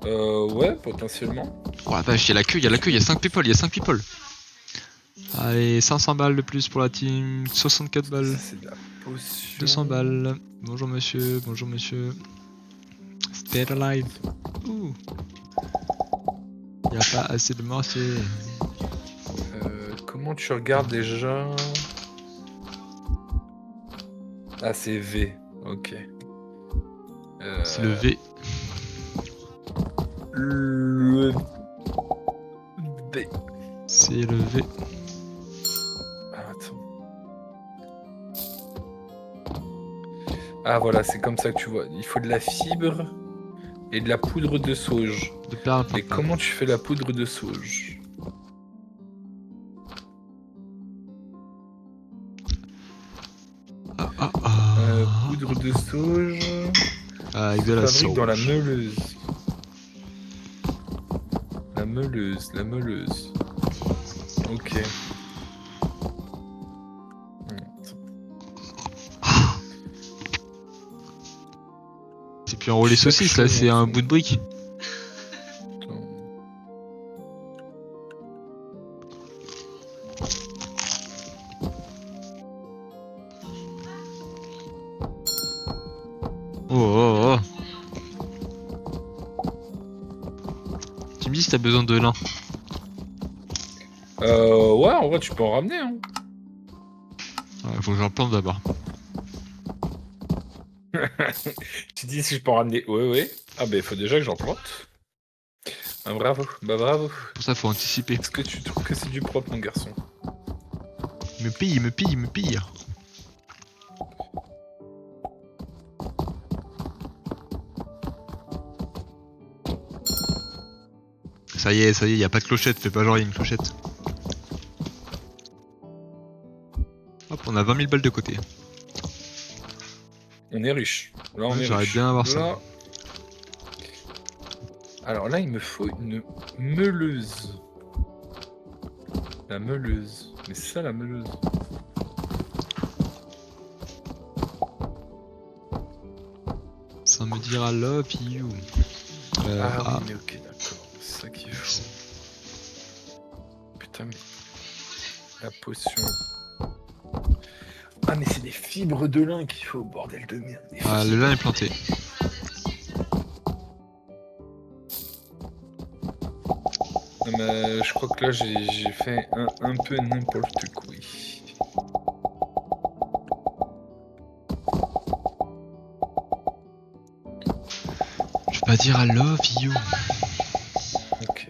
Ouais, potentiellement. Oh la vache, il y a la queue, il y a la queue, il y a 5 people, il y a 5 people. Allez, 500 balles de plus pour la team, 64 balles, Ça, c'est de la 200 potion. balles. Bonjour monsieur, bonjour monsieur. Stay alive. Ouh, y a pas assez de mortier. Comment tu regardes déjà? Ah, c'est V. Ok. C'est le Euh, V. le V. C'est le V. Ah, attends. Ah, voilà, c'est comme ça que tu vois. Il faut de la fibre et de la poudre de sauge. De perles Et papa. comment tu fais la poudre de sauge? Ah ah ah. Poudre de sauge Avec de se la fabrique dans la sauge. meuleuse. La meuleuse, la meuleuse. Ok. C'est plus un relais Chaque saucisse là, chose c'est en un son bout de brique. temps. Oh oh oh. Tu me dis si t'as besoin de lin. Ouais, en vrai, tu peux en ramener, hein. Ouais, faut que j'en plante d'abord. Tu dis si je peux en ramener. Ouais, ouais. Ah, bah, il faut déjà que j'en plante. Ah, bravo, bah bravo. Pour ça faut anticiper. Est-ce que tu trouves que c'est du propre, mon garçon? Il me pille, il me pille, il me pille. Ça y est, y a pas de clochette, fais pas genre y a une clochette. Hop, on a 20 000 balles de côté. On est riche. Là, on Ouais, est j'aurais riche. bien avoir ça. Là. Alors là, il me faut une meuleuse. La meuleuse. Mais c'est ça, la meuleuse. Sans me dire I love you. Ah oui, Ah, mais ok, d'accord. C'est ça qu'il faut. Putain, mais. La potion. Ah, mais c'est des fibres de lin qu'il faut, bordel de merde. Des ah, le fibres. lin est planté. Non, mais je crois que là, j'ai fait un peu n'importe quoi. Je vais pas dire I love you. Ok.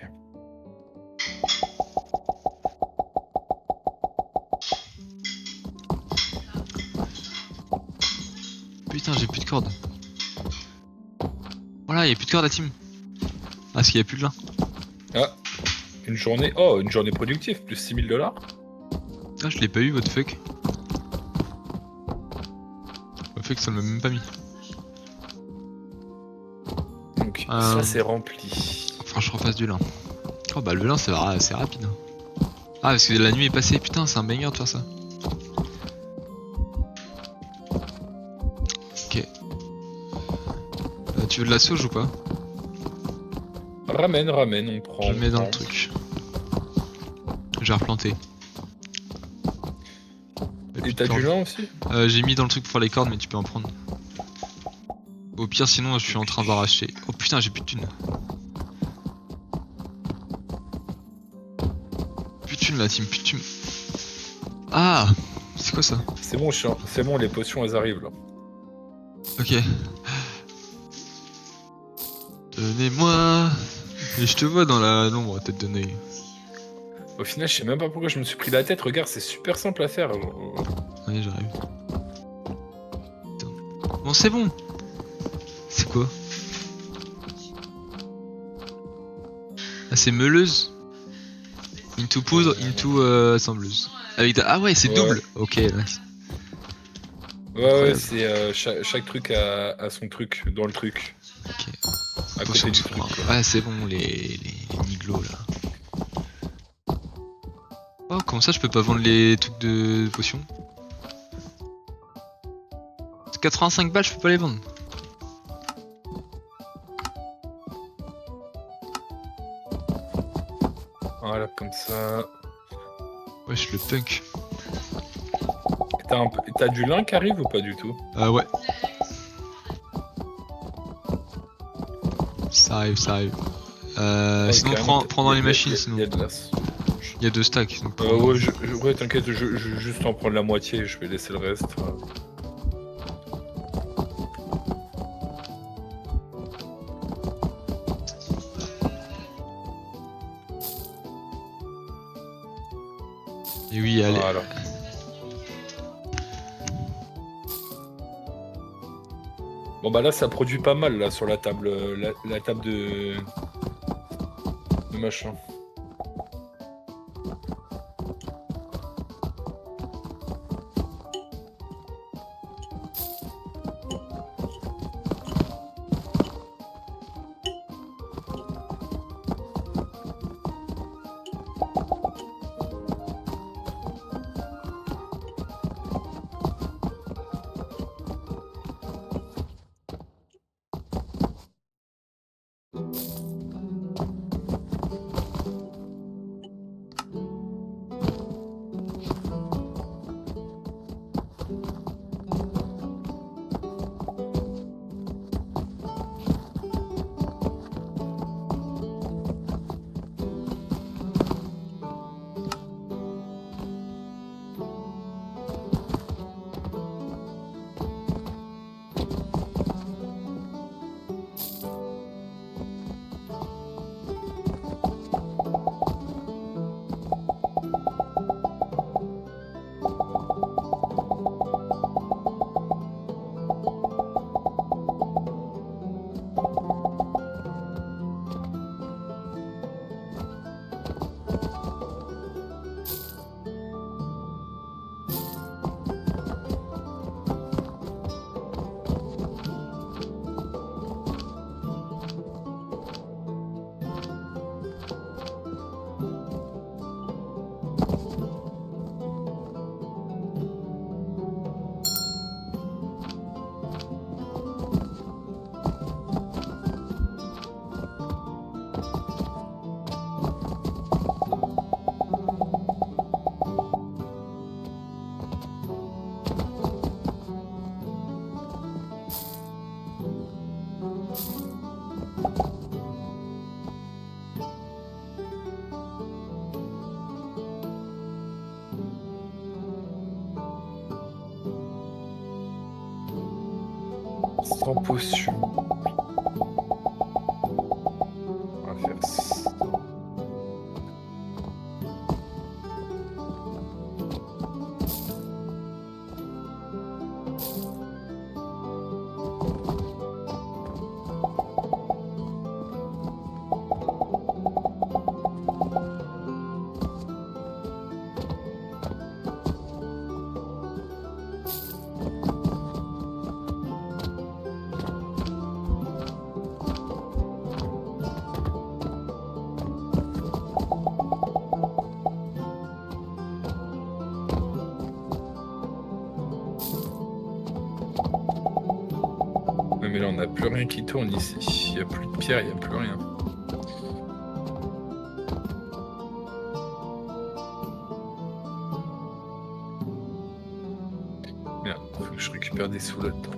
Putain, j'ai plus de cordes. Voilà, y a plus de cordes à team. Ah, parce qu'il y a plus de lin. Ah, une journée. Oh, une journée productive, plus 6000 $. Ah, je l'ai pas eu, what the fuck. What the fuck, ça m'a même pas mis. Donc, ça, c'est rempli. Faut que je refasse du lin. Oh bah le lin c'est rapide. Ah parce que la nuit est passée, putain c'est un banger de faire ça. Ok. Tu veux de la sauge ou pas? Ramène, ramène, on prend, Je on mets dans le prend. truc. Je vais replanter. Et t'as du lin aussi? J'ai mis dans le truc pour faire les cordes mais tu peux en prendre. Au pire sinon je suis en train d'en racheter. Oh putain j'ai plus de thunes. Plus de thunes la team, plus de thunes. Ah, c'est quoi ça? C'est bon, c'est bon, les potions, elles arrivent, là. Ok. Donnez-moi. Et je te vois dans la nombre tête de nœud. Au final, je sais même pas pourquoi je me suis pris la tête. Regarde, c'est super simple à faire. Ouais j'arrive. Bon c'est bon. C'est quoi? Ah c'est meuleuse. Into poudre, into assembleuse. Avec ah ouais c'est Ouais, double. Ok nice. ouais, Incroyable. c'est chaque truc a son truc dans le truc. Ok. À Potion côté de du truc, soin. quoi. Ouais c'est bon les niglos là. Oh comment ça je peux pas vendre les trucs de potions? 85 balles je peux pas les vendre. Voilà, comme ça. Wesh, le punk. T'as du lin qui arrive ou pas du tout? Ouais. Ça arrive, ça arrive. Sinon, prends dans les machines, sinon. Il y a de l'as. Il y a 2 stacks. Donc Ouais, t'inquiète, je vais juste en prendre la moitié et je vais laisser le reste. Et oui, allez. Voilà. Bon bah là ça produit pas mal là sur la table, la table de machin. Sans potion. On va faire ça. Mais là on n'a plus rien qui tourne ici. Il n'y a plus de pierre, il n'y a plus rien. Merde, faut que je récupère des sous là-dedans.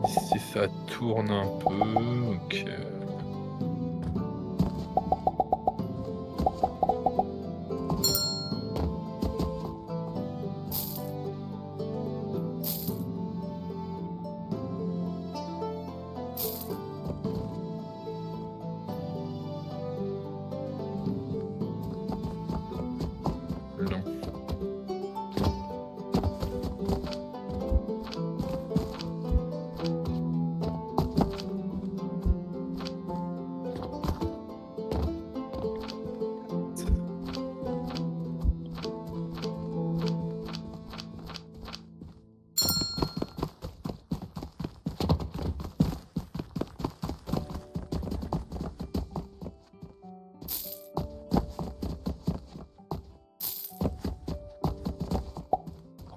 Si ça tourne un peu, ok. Non.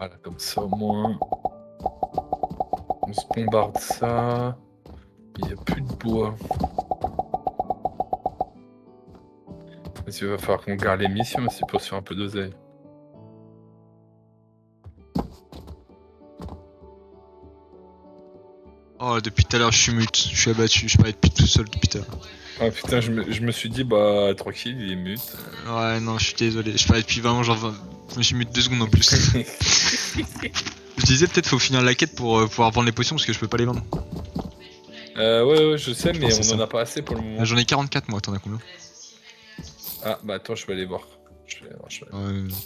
Voilà, comme ça au moins. On se bombarde ça. Il n'y a plus de bois. Parce qu'il va falloir qu'on garde les missions aussi pour se faire un peu d'oseille. Oh, depuis tout à l'heure, je suis mute. Je suis abattu. Je parlais depuis tout seul depuis tout à l'heure. Ah putain, je me suis dit, bah tranquille, il est mute. Ouais, non, je suis désolé. Je parlais depuis vraiment genre 20... Je me suis mute 2 secondes en plus. Je disais peut-être faut finir la quête pour pouvoir vendre les potions parce que je peux pas les vendre. Ouais, je sais, mais pense que on c'est en ça. a pas assez pour le moment. J'en ai 44 moi, t'en as combien? Ah bah attends, je vais aller voir. Ouais,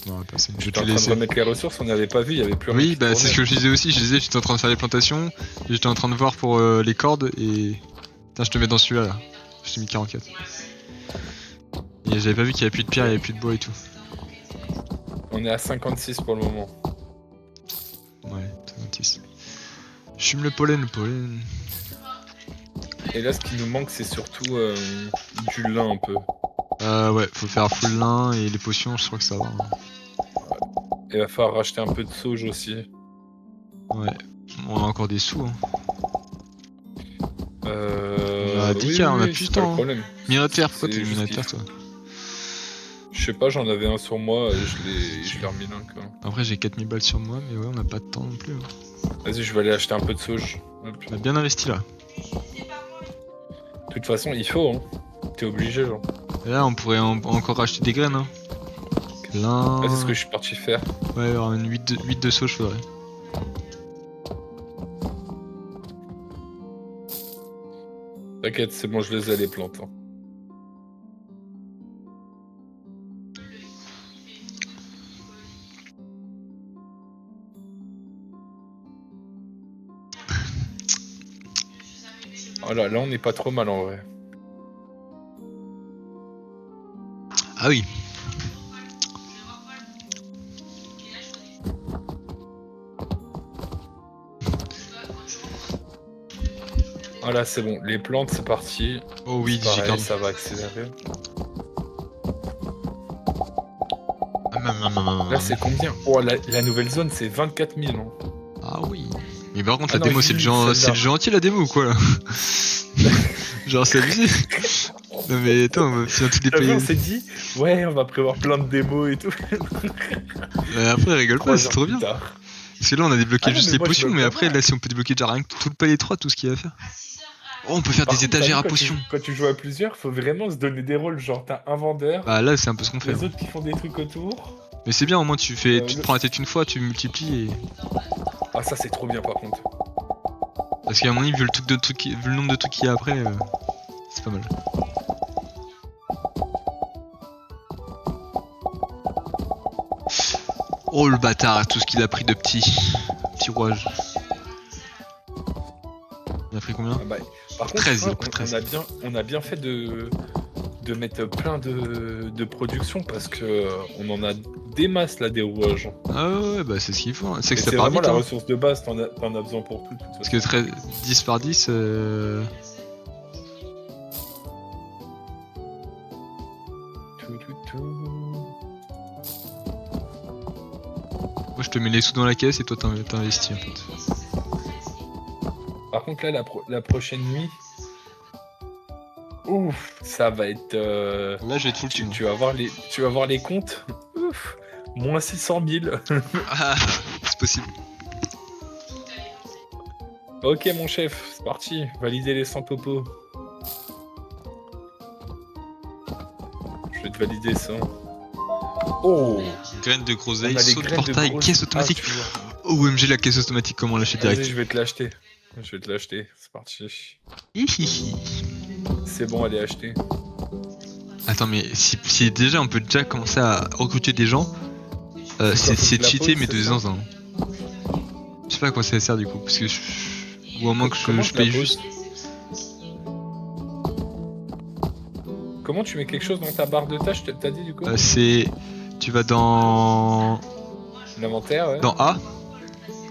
non, pas assez. Je vais J'étais te en train de laisser. remettre les ressources, on n'avait pas vu, il y avait plus rien. Oui, qui bah c'est tournait. ce que je disais aussi. Je disais, j'étais en train de faire les plantations. Et j'étais en train de voir pour les cordes et. Putain, je te mets dans celui-là là. Je t'ai mis 44. Et j'avais pas vu qu'il y avait plus de pierre, il y avait plus de bois et tout. On est à 56 pour le moment. Ouais, 56. Je fume le pollen, le pollen. Et là, ce qui nous manque, c'est surtout du lin un peu. Ouais, faut faire full lin et les potions, je crois que ça va. Il va falloir racheter un peu de sauge aussi. Ouais, on a encore des sous. Hein. On a 10K, on a plus de temps, hein. Minoritaire, pourquoi t'es minoritaire toi? Je sais pas, j'en avais un sur moi et je l'ai remis là. Quoi. Après, j'ai 4000 balles sur moi, mais ouais, on a pas de temps non plus. Hein. Vas-y, je vais aller acheter un peu de sauge. Hop. On a bien investi là. De toute façon, il faut, hein. T'es obligé, genre. Et là, on pourrait encore acheter des graines. Hein. Lin. Ouais, c'est ce que je suis parti faire. Ouais, alors une 8 de sauge faudrait. T'inquiète, c'est bon, je les ai les plantes. Hein. Oh là, on n'est pas trop mal en vrai. Ah oui. Ah là, c'est bon, les plantes, c'est parti. Oh oui, Pareil, digicorde. ça va accélérer. Là, c'est combien? Oh, la nouvelle zone, c'est 24 000. Hein. Ah oui. Mais par contre, Ah la non, démo, c'est le jeu entier la démo ou quoi là? Genre, c'est abusé. Non mais attends, si on tout T'as vu, dépayé. on s'est dit, ouais, on va prévoir plein de démos et tout. Après, rigole pas, c'est 3 heures trop plus bien. tard. Parce que là, on a débloqué Ah non, juste mais les moi, je potions, me mais le après, prépare. là, si on peut débloquer déjà rien que tout le palier 3, tout ce qu'il y a à faire. Oh, on peut faire Par des contre, t'as vu, étagères à quand potions. quand tu joues à plusieurs, faut vraiment se donner des rôles. Genre, t'as un vendeur, Bah là, c'est un peu ce qu'on fait. les Hein. autres qui font des trucs autour. Mais c'est bien, au moins, tu te le- prends la tête une fois, tu multiplies et. Ah, ça, c'est trop bien par contre. Parce qu'à mon avis, vu le nombre de trucs qu'il y a après, c'est pas mal. Oh le bâtard, tout ce qu'il a pris de petit rouage. Il a pris combien? Ah bah, par contre, 13, tu vois, il a pris 13. on a bien fait de mettre plein de production parce que on en a des masses là, des rouages. Ah ouais, bah c'est ce qu'il faut. Hein. C'est Et que ça c'est part vraiment vite. la Hein. ressource de base, t'en as besoin pour tout. De toute Parce façon. que 10 par 10. Moi je te mets les sous dans la caisse et toi t'investis en fait. Par contre, là, la prochaine nuit, ouf, ça va être. Là je vais être full thune. Tu vas voir les comptes. Ouf, moins 600 000. Ah, c'est possible. Ok, mon chef, c'est parti. Valider les 100 popos. Je vais te valider ça. Oh, Graines de groseille, on a les saut de graines portail, grosse- caisse automatique. Ah, tu vois. Oh OMG la caisse automatique, comment lâcher Vas-y, direct. je vais te l'acheter. C'est parti. Hihihi. C'est bon, elle est achetée. Attends mais si déjà on peut déjà commencer à recruter des gens, c'est faut que la cheaté pose, mais c'est de ça dans un. Je sais pas à quoi ça sert du coup, parce que ou à moins que Comment je la paye pose juste. Comment tu mets quelque chose dans ta barre de tâches, t'as dit du coup C'est tu vas dans L'inventaire, ouais. A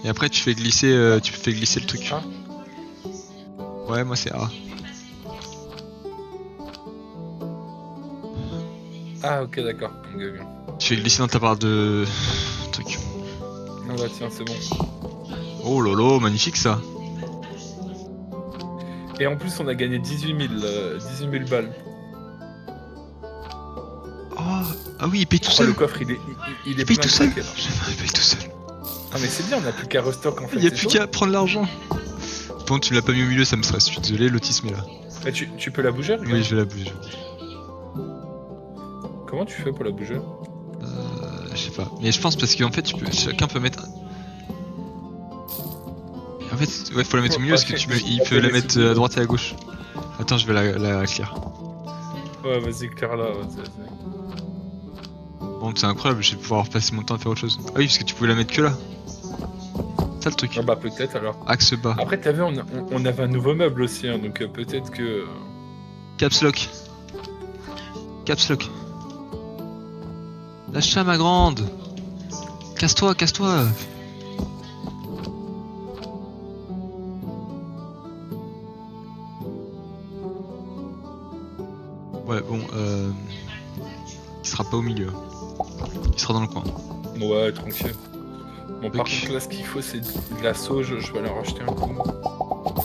et après tu fais glisser le truc. Ah. Ouais moi c'est A. Ah, ok, d'accord. Ok. Tu fais glisser dans ta barre de truc. Voilà, tiens, c'est bon. Oh lolo, magnifique ça. Et en plus, on a gagné 18 000 balles. Oh, ah oui, il paye tout Oh, seul. le coffre, il Il est paye plein tout de seul. paquets, là. Il paye tout seul. Ah, mais c'est bien, on n'a plus qu'à restock, en fait. Il y a c'est plus chaud. qu'à prendre l'argent. Bon, tu me l'as pas mis au milieu, ça me stresse. Je suis désolé, l'autisme est là. Ah, tu peux la bouger, regarde. Oui, je vais la bouger. Comment tu fais pour la bouger? Je sais pas. Mais je pense parce qu'en fait, chacun peut mettre. En fait, ouais, faut la mettre au milieu parce que il peut la mettre à droite et à gauche. Attends, je vais la clear. Ouais, vas-y, claire là. Vas-y. Bon, c'est incroyable, je vais pouvoir passer mon temps à faire autre chose. Ah oui, parce que tu pouvais la mettre que là. C'est ça le truc. Ah bah peut-être alors. Axe bas. Après, t'as vu, on avait un nouveau meuble aussi, hein, donc peut-être que... Caps lock. Caps lock. Lâche ça, ma grande. Casse-toi, casse-toi. Ouais, bon, il sera pas au milieu. Il sera dans le coin. Ouais, tranquille. Bon, par Ok. contre, là, ce qu'il faut, c'est de la sauge. Je vais la racheter un coup.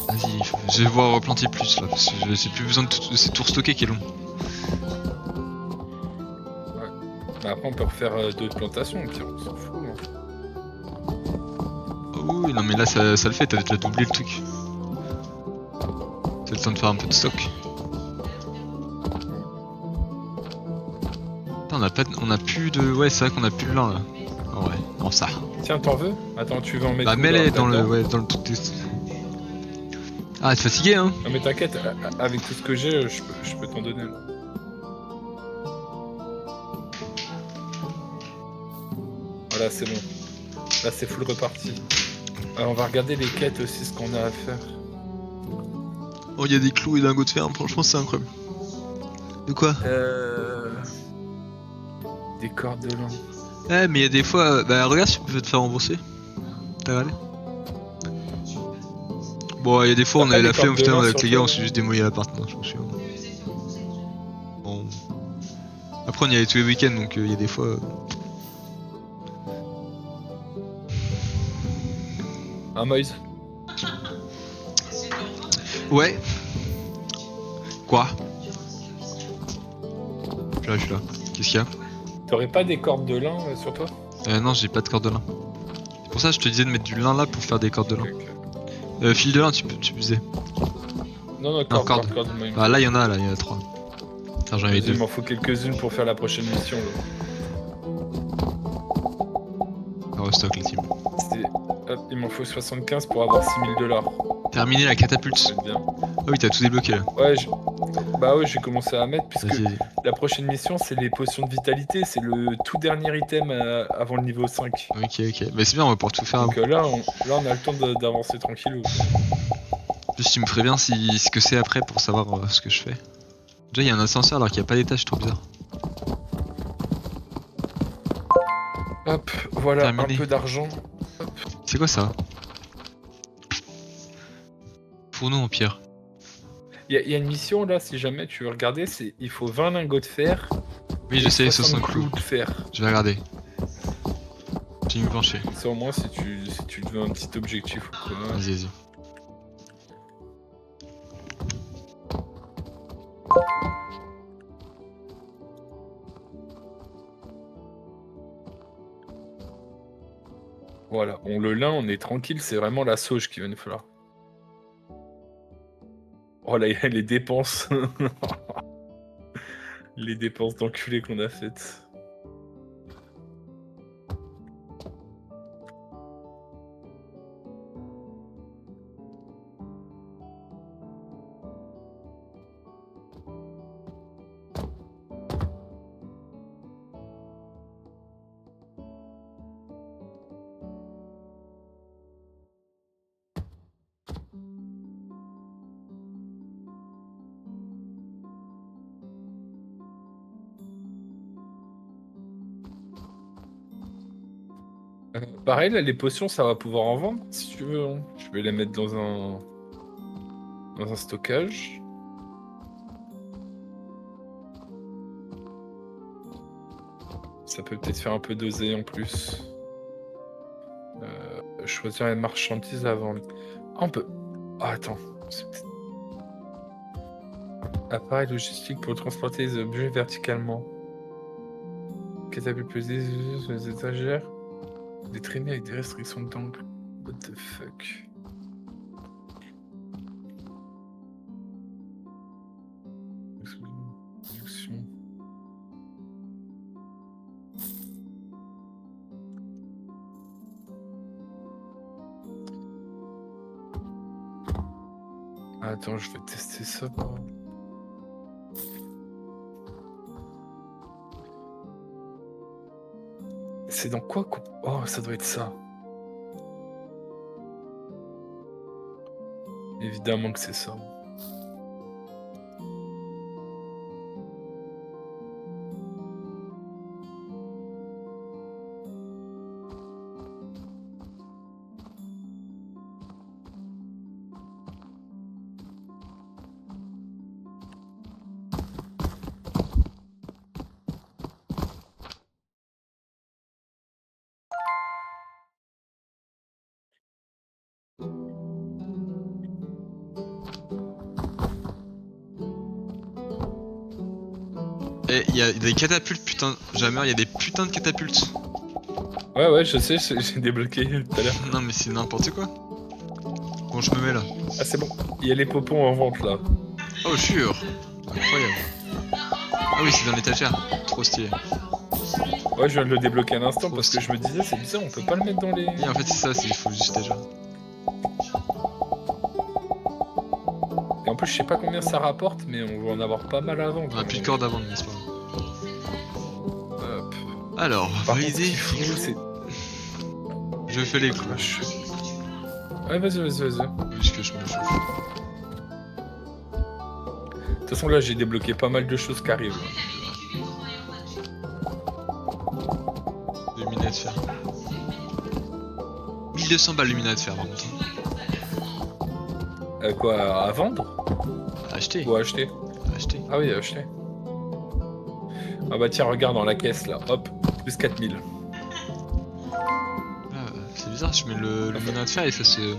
Vas-y, je vais devoir replanter plus là, parce que j'ai plus besoin de c'est tout restocké qui est long. Bah, après, on peut refaire d'autres plantations, puis on s'en fout. Hein. Oh oui, non mais là ça le fait, t'as déjà doublé le truc. C'est le temps de faire un peu de stock. Putain, on a plus de... Ouais, c'est vrai qu'on a plus de lin là. Oh ouais, non ça. Tiens, t'en veux? Attends, tu veux en mettre Bah où, mets-les là, dans le... là-dedans? Ouais, dans le truc des... Ah, t'es fatigué hein? Non, mais t'inquiète, avec tout ce que j'ai, je peux t'en donner. Là. Voilà, c'est bon. Là, c'est full reparti. On va regarder les quêtes aussi, ce qu'on a à faire. Oh, il y a des clous et lingots de fer, franchement c'est incroyable. De quoi? Des cordes de lin. Eh, mais il y a des fois... Bah regarde si tu peux te faire rembourser. T'as regardé? Bon, il y a des fois T'as on pas avait des la flemme, cordes de putain, lin avec sur les gars toi, on s'est juste démoli l'appart, non, je me souviens. Bon... Après on y allait tous les week-ends donc il y a des fois... Un Moïse. Ouais. Quoi? Je suis là. Qu'est-ce qu'il y a? T'aurais pas des cordes de lin sur toi? Non, j'ai pas de corde de lin. C'est pour ça que je te disais de mettre du lin là pour faire des cordes de lin. Ok. Fil de lin, tu disais. Non, corde. corde. Ah là, il y en a 3. Attends, j'en avais Il 2. m'en faut quelques-unes pour faire la prochaine mission. Là. Ah, restock les teams. Hop, il m'en faut 75 pour avoir 6000 $. Terminé la catapulte. C'est bien. Ah oui, t'as tout débloqué là. Ouais, bah ouais, j'ai commencé à mettre puisque Vas-y. la prochaine mission c'est les potions de vitalité, c'est le tout dernier item avant le niveau 5. Ok. Mais c'est bien, on va pouvoir tout faire. Donc là, on a le temps d'avancer tranquillou. Juste, tu me ferais bien ce que c'est après pour savoir ce que je fais. Déjà, il y a un ascenseur alors qu'il n'y a pas d'étage, c'est trop bizarre. Hop, voilà, Terminé. un peu d'argent. C'est quoi ça? Fourneau en pierre. Il y a une mission là, si jamais tu veux regarder, c'est il faut 20 lingots de fer. Oui, et je sais, 60 clous. de fer. Je vais regarder. Je vais me pencher. C'est au moins si tu te veux un petit objectif ou quoi. Vas-y. Voilà, bon le lin, on est tranquille, c'est vraiment la sauge qu'il va nous falloir. Oh là, il y a les dépenses. Les dépenses d'enculé qu'on a faites. Pareil, là, les potions, ça va pouvoir en vendre, si tu veux. Hein. Je vais les mettre dans un stockage. Ça peut peut-être faire un peu d'oseille en plus. Choisir les marchandises avant. Ah, on peut. Ah, attends. Appareil logistique pour transporter les objets verticalement. Catapulte pesée sur les étagères. Des traînées avec des restrictions d'angle. What the fuck. Réduction. Attends, je vais tester ça. C'est dans quoi? Oh, ça doit être ça. Évidemment que c'est ça. Et il y a des catapultes, putain. Jamais, il y a des putains de catapultes. Ouais, je sais, j'ai débloqué tout à l'heure. Non, mais c'est n'importe quoi. Bon, je me mets là. Ah, c'est bon. Il y a les popons en vente là. Oh, jure. Incroyable. Ah oui, c'est dans l'étagère. Trop stylé. Ouais, je viens de le débloquer un instant Trop parce que je me disais, c'est bizarre, on peut pas le mettre dans les. Et en fait, c'est ça, il faut juste déjà. Et en plus, je sais pas combien ça rapporte, mais on va en avoir pas mal à vendre. On a plus de cordes à vendre, n'est-ce pas? Hop. Alors, Par contre, valider. ce qu'il faut, c'est. Je fais les coups. Ouais, vas-y. Juste que je me chauffe. De toute façon, là, j'ai débloqué pas mal de choses qui arrivent. Le minet de fer. 1200 balles le minet de fer, par contre. Quoi, à vendre? Acheter. Ou à acheter? Acheter. Ah oui, à acheter. Ah bah tiens, regarde dans la caisse là, hop, plus 4000. Ah, c'est bizarre, je mets le minet de fer et ça se.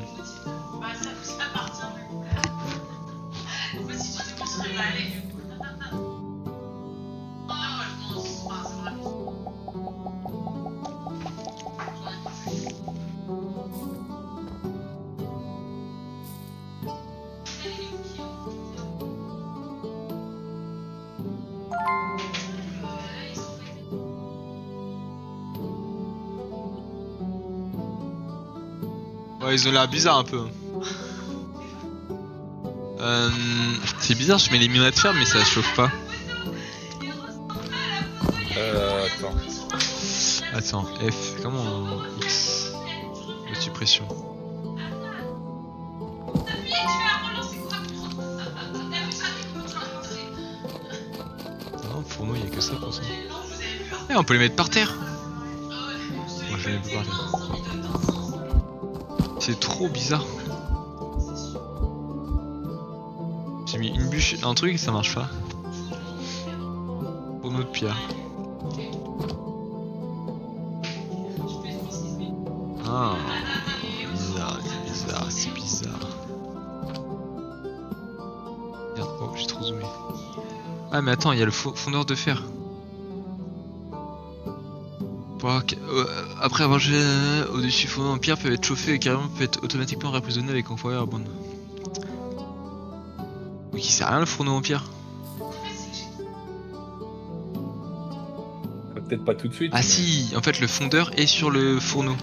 Ouais, ils ont l'air bizarres un peu. C'est bizarre, je mets les minets de fer mais ça chauffe pas. Attends. Attends, F, comment X de suppression. Non, pour nous il y a que ça pour ça. Eh, on peut les mettre par terre. Moi je les mets pas par terre. C'est trop bizarre. J'ai mis une bûche, un truc et ça marche pas. Pour notre pierre. Ah, c'est bizarre. Merde, oh, j'ai trop zoomé. Ah, mais attends, il y a le fondeur de fer. Après avoir jeté au-dessus fondeur en pierre, peut être chauffé et carrément peut être automatiquement réemprisonné avec un foyer à bande. Mais qui sert à rien le fourneau en pierre. Peut-être pas tout de suite. Ah mais... si, en fait le fondeur est sur le fourneau.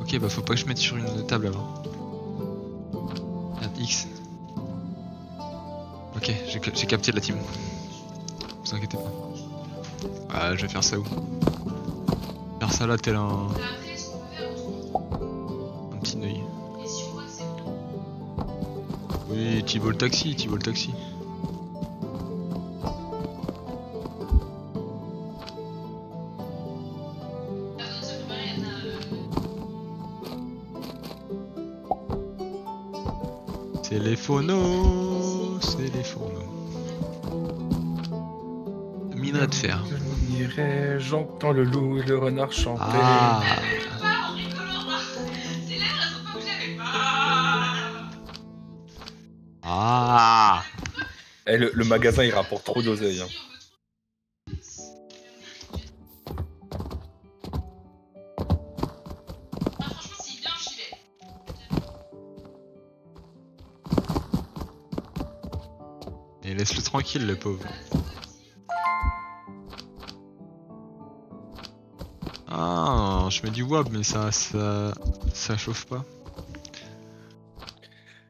Ok, bah faut pas que je mette sur une table avant. Merde, X. Ok, j'ai capté la team. Vous inquiétez pas. Ah, je vais faire ça où? Faire ça là tel un petit œil. Oui, Thibaut le taxi. C'est les fourneaux. Minerai de fer. J'entends le loup et le renard chanter. Ah, Ah. Eh, le magasin, il rapporte trop d'oseille. Hein. Et laisse-le tranquille, le pauvre. Ah, je mets du wab, mais ça chauffe pas.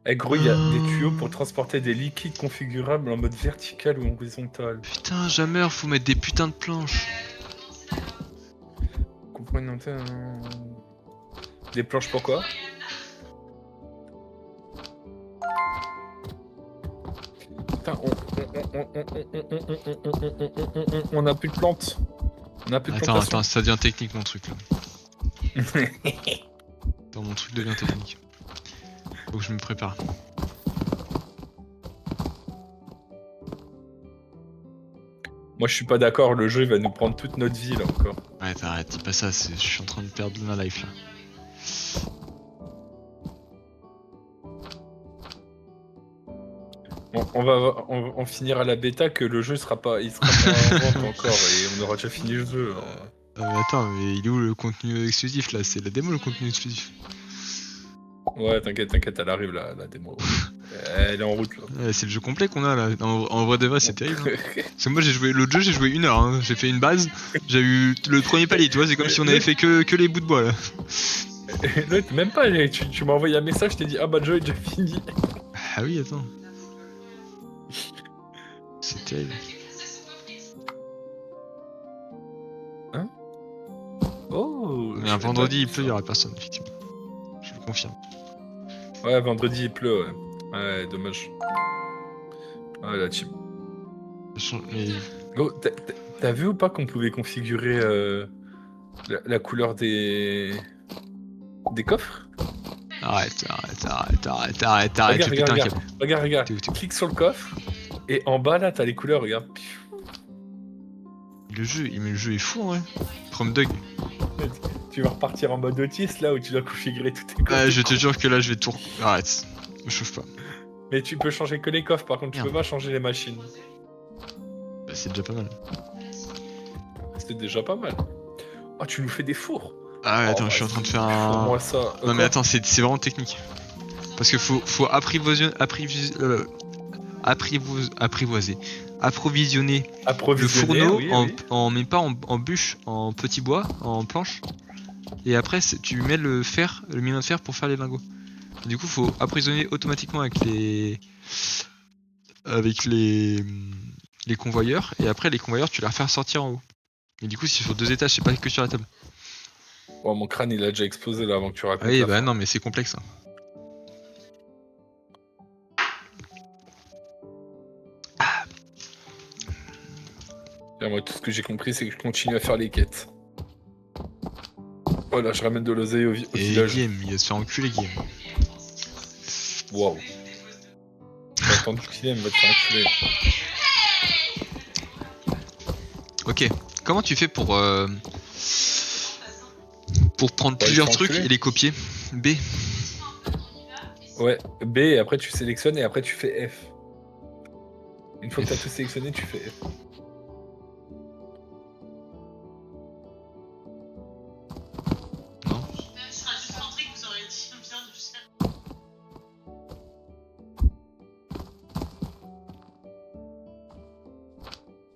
Eh gros, il y a des tuyaux pour transporter des liquides configurables en mode vertical ou horizontal. Putain, jamais, faut mettre des putains de planches. Comprenez une antenne. Des planches pourquoi? Putain, on a plus de plantes. On a plus de plantations. Attends, ça devient technique mon truc là. Attends, mon truc devient technique. Faut que je me prépare. Moi je suis pas d'accord, le jeu il va nous prendre toute notre vie là encore. Ouais, t'arrêtes, dis pas ça, je suis en train de perdre ma life là. On finira la bêta que le jeu il sera pas en vente encore et on aura déjà fini le jeu. Attends, mais il est où le contenu exclusif là? C'est la démo le contenu exclusif? Ouais, t'inquiète, elle arrive la démo. Elle est en route là. Ouais, c'est le jeu complet qu'on a là. En vrai de vrai, c'est terrible. Hein. Parce que moi j'ai joué l'autre jeu, j'ai joué 1 heure. Hein. J'ai fait une base, j'ai eu le premier palier, tu vois, c'est comme si on avait fait que les bouts de bois là. L'autre, même pas, tu m'as envoyé un message, je t'ai dit ah bah le jeu est déjà fini. Ah oui, attends. C'est terrible. Hein? Oh. Mais un vendredi il pleut, il y aura personne, effectivement. Je le confirme. Ouais, vendredi il pleut, ouais. Ouais, dommage. Ouais, la team. Mais... Gros, t'as vu ou pas qu'on pouvait configurer la couleur des coffres? Arrête, Regarde. Clique sur le coffre et en bas là t'as les couleurs, regarde. Le jeu est fou en vrai. From Dog. Tu vas repartir en mode autiste là où tu dois configurer tous tes coffres. Ah, je te jure que là je vais tout. Arrête, me chauffe pas. Mais tu peux changer que les coffres, par contre tu peux pas changer les machines. Bah, c'est déjà pas mal. C'est déjà pas mal. Oh, tu nous fais des fours. Ah, attends, je suis en train de faire un. Moi ça. Non, mais attends, c'est vraiment technique. Parce que faut apprivoiser le fourneau mais pas en bûche, en petit bois, en planche. Et après, tu mets le fer, le minot de fer pour faire les lingots. Et du coup, faut apprivoiser automatiquement avec les convoyeurs. Et après, les convoyeurs, tu les refais sortir en haut. Et du coup, c'est sur 2 étages, c'est pas que sur la table. Oh, mon crâne il a déjà explosé là avant que tu racontes. Oui, bah non, mais c'est complexe. Hein. Moi, tout ce que j'ai compris, c'est que je continue à faire les quêtes. Voilà, je ramène de l'oseille au village. Et Game, il va se faire enculer, Game. Waouh. J'ai attendu qu'il aime, va te faire enculer. Ok, comment tu fais pour prendre plusieurs trucs et les copier? B. Ouais, B, et après tu sélectionnes et après tu fais F. Une fois que t'as tout sélectionné, tu fais F. Non.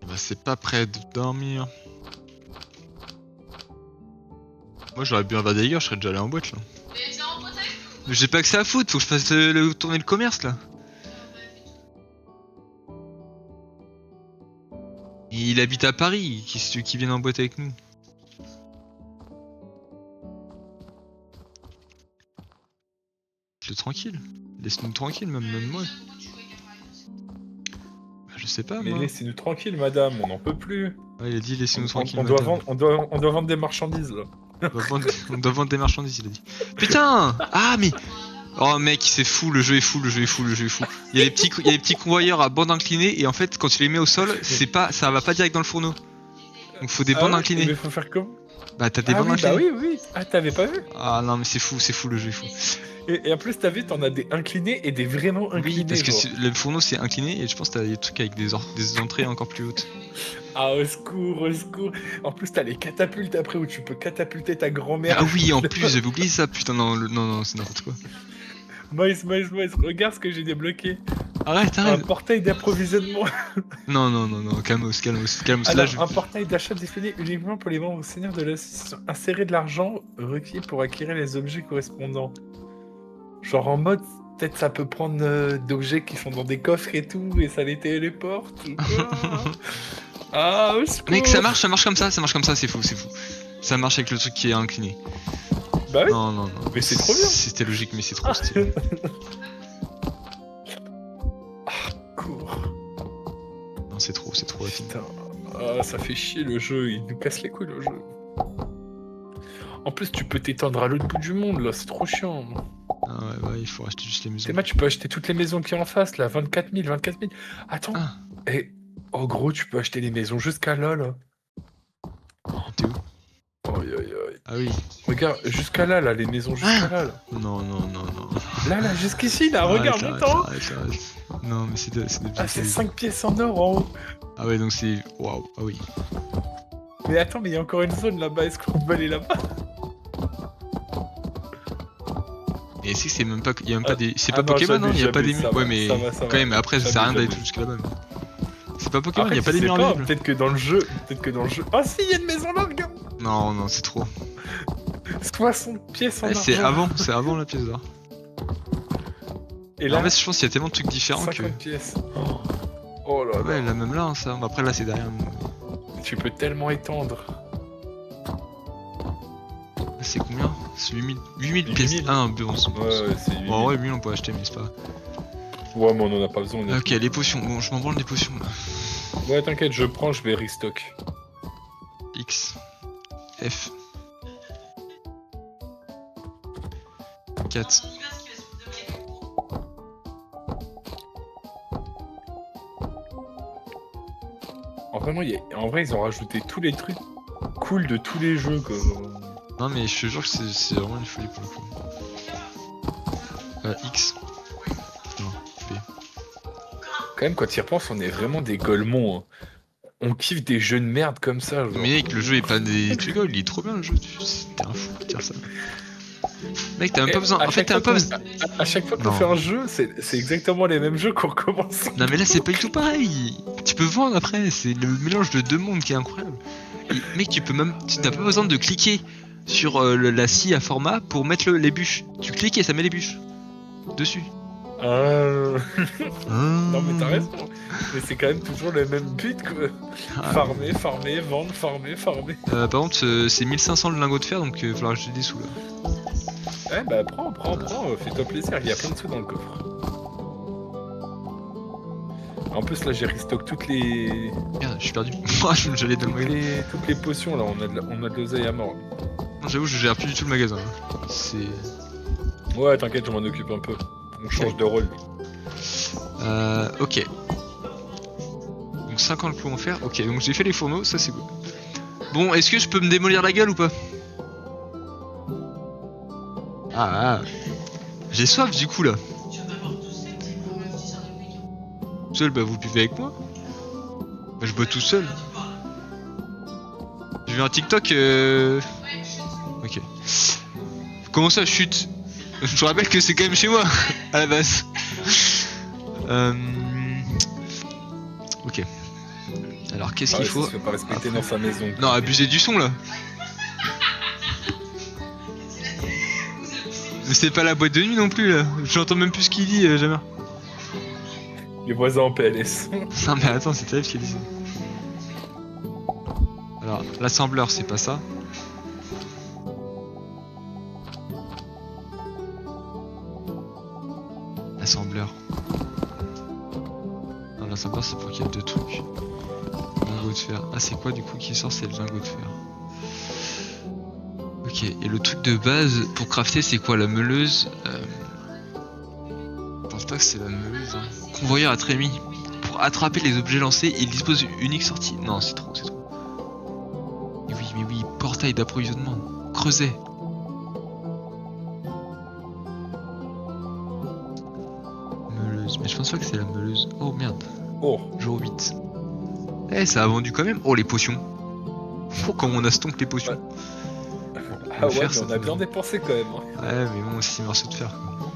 Bah c'est pas prêt de dormir. Moi j'aurais bu un verre d'ailleurs, je serais déjà allé en boîte là. Mais j'ai pas que ça à foutre, faut que je fasse tourner le commerce là. Il habite à Paris, qui vient en boîte avec nous. Laisse-le tranquille. Laisse-nous tranquille, même moi. Bah, je sais pas, mais moi. laissez-nous tranquille, madame, on n'en peut plus. Ouais, il a dit laissez-nous tranquille. On doit vendre des marchandises là. On doit vendre des marchandises, il a dit. Putain! Ah, mais. Oh mec, c'est fou, le jeu est fou. Il y a des petits convoyeurs à bande inclinée et en fait, quand tu les mets au sol, ça va pas direct dans le fourneau. Donc faut des Ah bandes ouais, inclinées. mais faut faire comment? Bah t'as des Ah bandes oui, bah inclinées. oui, oui. Ah, t'avais pas vu? Ah non mais c'est fou le jeu est fou. Et en plus, t'as vu, t'en as des inclinés et des vraiment Oui, parce inclinés, que genre. le fourneau c'est incliné et je pense que t'as des trucs avec des entrées encore plus hautes. Ah, au secours, au secours. En plus, t'as les catapultes après où tu peux catapulter ta grand-mère. Ah oui, en plus j'avais oublié ça, putain non, c'est n'importe quoi. Moïse, regarde ce que j'ai débloqué. Arrête, Un arrête. portail d'approvisionnement. Non, calmos. Là Alors, je... un portail d'achat disponible uniquement pour les membres seigneurs de l'association. Insérer de l'argent requis pour acquérir les objets correspondants. Genre en mode, peut-être ça peut prendre d'objets qui sont dans des coffres et tout, et ça les téléporte ou quoi? Ah, au Mec, secours! ça marche comme ça, c'est fou. Ça marche avec le truc qui est incliné. Bah oui, Non. mais c'est trop bien! C'était logique, mais c'est trop stylé. Cours. Non, c'est trop rapide. Putain, ah, ça fait chier le jeu, il nous casse les couilles le jeu. En plus, tu peux t'étendre à l'autre bout du monde là, c'est trop chiant. Ah ouais, bah il faut acheter juste les maisons. Théma, tu peux acheter toutes les maisons qui sont en face là, 24 000. Attends, Ah, et en gros, tu peux acheter les maisons jusqu'à là là. t'es où? Aïe aïe aïe. Ah oui. Regarde, jusqu'à là, les maisons jusqu'à là. Non. Là, jusqu'ici, là, regarde, Arrête, monte en haut. arrête. Non, mais c'est des Ah, c'est c'est- 5 pièces en or en haut. Ah ouais, donc c'est... Waouh, ah oui. Mais attends, mais il y a encore une zone là-bas, est-ce qu'on peut aller là-bas? Et si c'est même pas... Il y a même pas des... C'est ah pas non, Pokémon, non? Il y a jamais, pas des... ça Ouais, va, mais... ça va. Quand même, après, ça sert à rien d'aller Jamais. tout jusque là-bas. C'est pas Pokémon, il Après, y a pas tu des sais murs pas, invisibles. peut-être que dans le jeu... Ah si, il y a une maison là, regarde. Non, c'est trop. 60 pièces en Ouais, argent. c'est avant la pièce d'or. Et En là, fait, je pense qu'il y a tellement de trucs différents 50 que... pièces. Oh là là. Ouais, là, même là, hein, ça. Après, là, c'est derrière nous. Tu peux tellement étendre. Là, c'est combien? C'est 8000 pièces. 8000. Ah, bon, c'est bon. Ouais, c'est 8 Bon, en vrai, 1000 on peut acheter, mais c'est pas... Ouais, mais on en a pas besoin. Ok, les potions. Bon, je m'en branle des potions, là. Ouais, t'inquiète, je prends, je vais restock. X. F. 4. En vrai, ils ont rajouté tous les trucs cool de tous les jeux, quoi. Non, mais je te jure que c'est vraiment une folie pour le coup. X. Non, B. Quand même, quand tu y repenses, on est vraiment des golemons. Hein. On kiffe des jeux de merde comme ça. Genre. Mais mec, le jeu est pas des... Tu rigoles, il est trop bien le jeu. T'es un fou de dire ça. Mec, t'as même pas besoin. En fait, t'as même pas besoin. À chaque fois qu'on Non. fait un jeu, c'est exactement les mêmes jeux qu'on recommence. Non, mais là, c'est pas du tout pareil. Tu peux vendre après. C'est le mélange de deux mondes qui est incroyable. Et, mec, tu peux même. Tu n'as pas besoin de cliquer sur la scie à format pour mettre les bûches. Tu cliques et ça met les bûches dessus. Non, mais Mmh. t'as raison. Mais c'est quand même toujours le même but, quoi. Ah. Farmer, vendre, farmer. Par contre, c'est 1500 le lingot de fer, donc il va falloir acheter des sous là. Ouais, bah prends, fais-toi plaisir, il y a plein de sous dans le coffre. En plus, là, j'ai restock toutes les... Merde, je suis perdu. J'allais dans le magasin. toutes les potions, là, on a de l'oseille à mort. Non, j'avoue, je gère plus du tout le magasin. C'est. Ouais, t'inquiète, je m'en occupe un peu. On change de rôle. Ok. Donc 50 clous en fer. Ok, donc j'ai fait les fourneaux, ça c'est good. Bon, est-ce que je peux me démolir la gueule ou pas? Ah. J'ai soif du coup là. Seul, bah vous buvez avec moi. Bah, je bois tout seul. J'ai vu un TikTok. Ok. Comment ça, chute? Je vous rappelle que c'est quand même chez moi à la base. Ok. Alors qu'est-ce qu'il faut? Si tu veux pas respecter dans sa maison. Non, abusez du son là. Mais c'est pas la boîte de nuit non plus là. J'entends même plus ce qu'il dit, jamais. Les voisins en PLS. Non mais attends, c'est terrible ce qu'il dit ça. Alors, l'assembleur c'est pas ça. L'assembleur. Non, l'assembleur c'est pour qu'il y ait deux trucs. Lingot de fer. Ah, c'est quoi du coup qui sort? C'est le lingot de fer. Ok, et le truc de base pour crafter c'est quoi? La meuleuse Je pense pas que c'est la meuleuse. Hein. Convoyeur à trémie. Pour attraper les objets lancés, il dispose d'une unique sortie. Non, c'est trop. portail d'approvisionnement. Creuset. Meuleuse. Mais je pense pas que c'est la meuleuse. Oh merde. Oh, Jour 8. Eh, ça a vendu quand même. Oh, les potions. Oh, comme on a stonk les potions. ah va ouais, faire mais ça, on a bien finalement. dépensé quand même. Hein. Ouais, mais bon, c'est morceau de fer. Quoi.